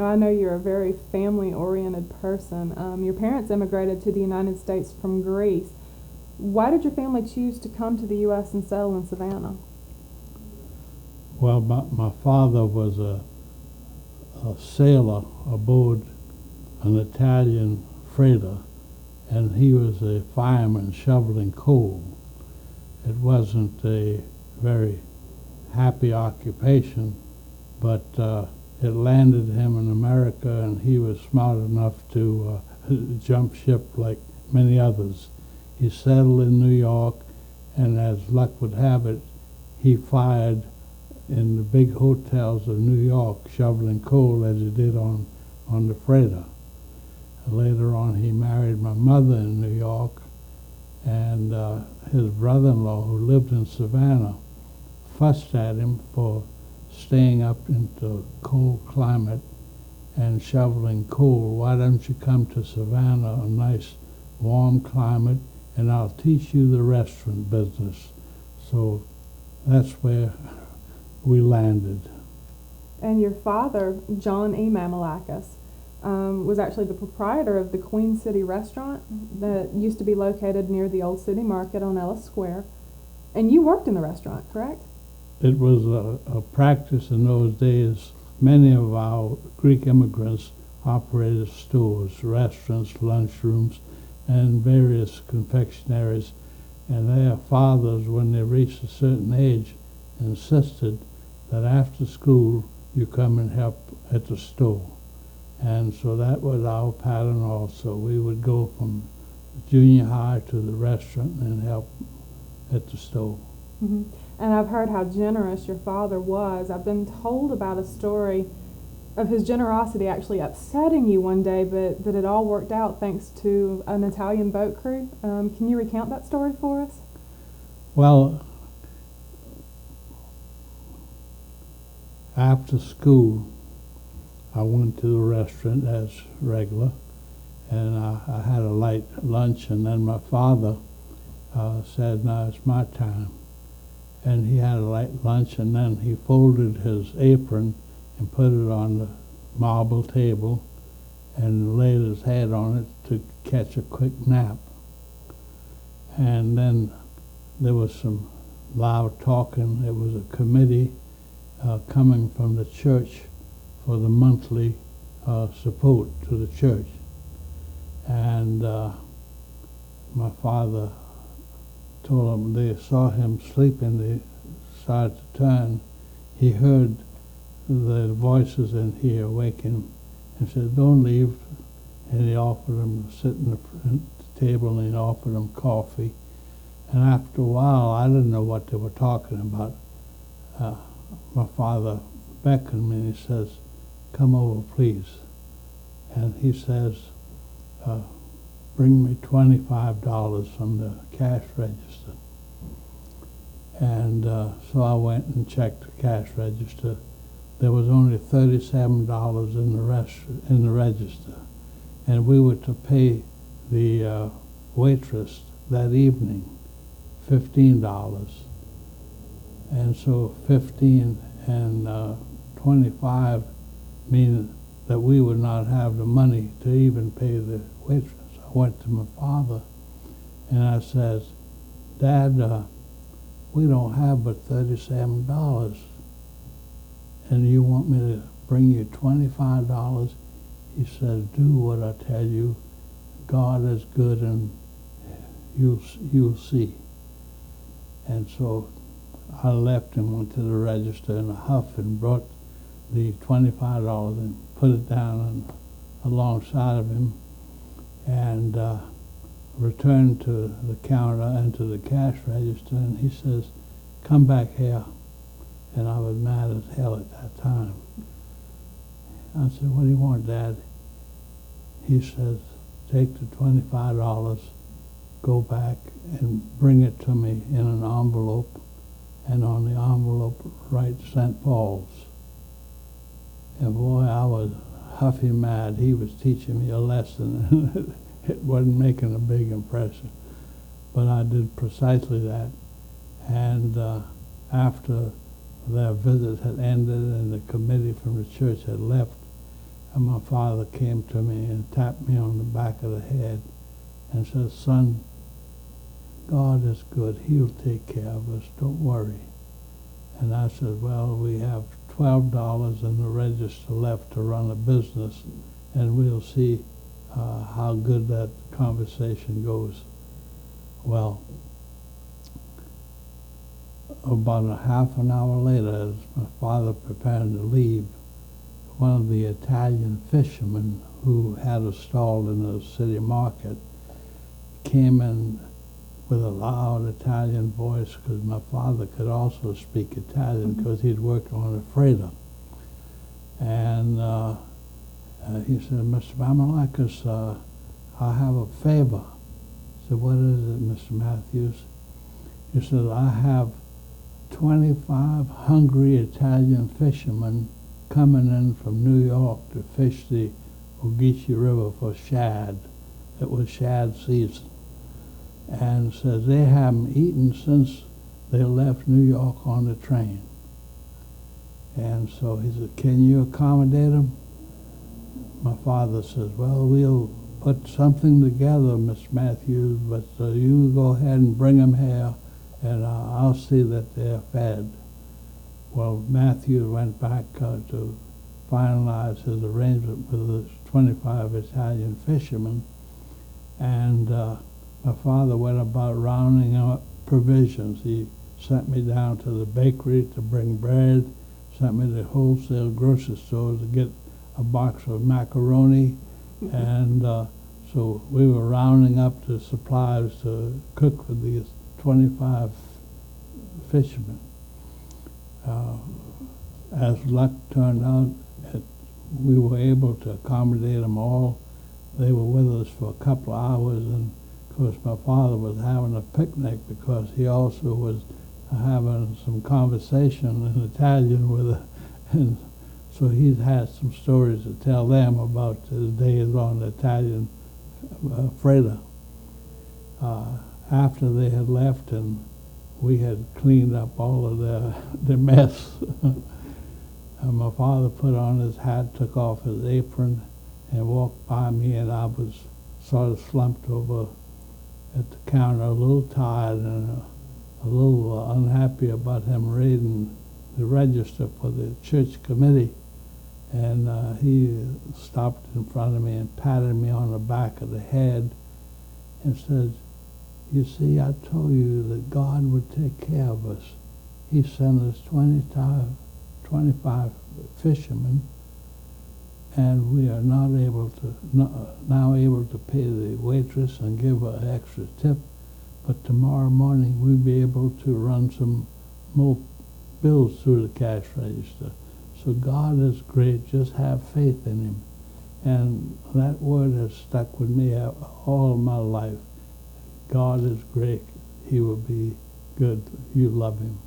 I know you're a very family-oriented person. Your parents immigrated to the United States from Greece. Why did your family choose to come to the U.S. and settle in Savannah? Well, my father was a sailor aboard an Italian freighter, and he was a fireman shoveling coal. It wasn't a very happy occupation, but it landed him in America, and he was smart enough to jump ship like many others. He settled in New York, and as luck would have it, he fired in the big hotels of New York, shoveling coal as he did on the freighter. Later on, he married my mother in New York, and his brother-in-law, who lived in Savannah, fussed at him for staying up into cold climate and shoveling coal. Why don't you come to Savannah, a nice warm climate, and I'll teach you the restaurant business. So that's where we landed. And your father, John E. Mamalakis, was actually the proprietor of the Queen City restaurant that used to be located near the Old City Market on Ellis Square. And you worked in the restaurant, correct? It was a practice in those days. Many of our Greek immigrants operated stores, restaurants, lunchrooms, and various confectionaries. And their fathers, when they reached a certain age, insisted that after school you come and help at the store. And so that was our pattern also. We would go from junior high to the restaurant and help at the store. Mm-hmm. And I've heard how generous your father was. I've been told about a story of his generosity actually upsetting you one day, but that it all worked out thanks to an Italian boat crew. Can you recount that story for us? Well, after school, I went to the restaurant as regular, and I had a light lunch, and then my father said, "Now it's my time." And he had a light lunch, and then he folded his apron and put it on the marble table and laid his head on it to catch a quick nap. And then there was some loud talking. It was a committee coming from the church for the monthly support to the church. And my father told them, they saw him sleeping, they started to turn. He heard the voices in here waking him and said, "Don't leave." And he offered him to sit in the table, and he offered him coffee. And after a while, I didn't know what they were talking about. My father beckoned me and he says, "Come over, please." And he says, "Bring me $25 from the cash register." And so I went and checked the cash register. There was only $37 in the register, and we were to pay the waitress that evening $15. And so 15 and 25 mean that we would not have the money to even pay the waitress. I went to my father and I says, "Dad, we don't have but $37. And you want me to bring you $25? He says, "Do what I tell you. God is good, and you'll see." And so I left and went to the register in a huff and brought the $25 and put it down alongside of him, and returned to the counter and to the cash register, and he says, "Come back here." And I was mad as hell at that time. I said, "What do you want, Dad?" He says, "Take the $25, go back and bring it to me in an envelope, and on the envelope write St. Paul's." And boy, I was huffy mad. He was teaching me a lesson, and it wasn't making a big impression. But I did precisely that. And after their visit had ended and the committee from the church had left, And my father came to me and tapped me on the back of the head and said, "Son, God is good. He'll take care of us. Don't worry." And I said, "Well, we have $12 in the register left to run a business, and we'll see how good that conversation goes." Well, about a half an hour later, as my father prepared to leave, one of the Italian fishermen who had a stall in the city market came in with a loud Italian voice, because my father could also speak Italian because he'd worked on a freighter. And he said, "Mr. Mamalakis, I have a favor." I said, "What is it, Mr. Matthews?" He said, "I have 25 hungry Italian fishermen coming in from New York to fish the Ogeechee River for shad." It was shad season. And says they haven't eaten since they left New York on the train. And so he said, "Can you accommodate them?" My father says, "Well, we'll put something together, Miss Matthews, but you go ahead and bring them here, and I'll see that they're fed." Well, Matthews went back to finalize his arrangement with the 25 Italian fishermen, and my father went about rounding up provisions. He sent me down to the bakery to bring bread, sent me to the wholesale grocery store to get a box of macaroni, and so we were rounding up the supplies to cook for these 25 fishermen. As luck turned out, we were able to accommodate them all. They were with us for a couple of hours, and of course my father was having a picnic because he also was having some conversation in Italian with her, and so he's had some stories to tell them about his days on the Italian freighter. After they had left and we had cleaned up all of the mess, my father put on his hat, took off his apron, and walked by me, and I was sort of slumped over at the counter, a little tired and a little unhappy about him reading the register for the church committee. And he stopped in front of me and patted me on the back of the head and said, "You see, I told you that God would take care of us. He sent us 25 fishermen, and we are now able to pay the waitress and give her an extra tip, but tomorrow morning we'll be able to run some more bills through the cash register. So God is great. Just have faith in Him." And that word has stuck with me all my life. God is great. He will be good. You love Him.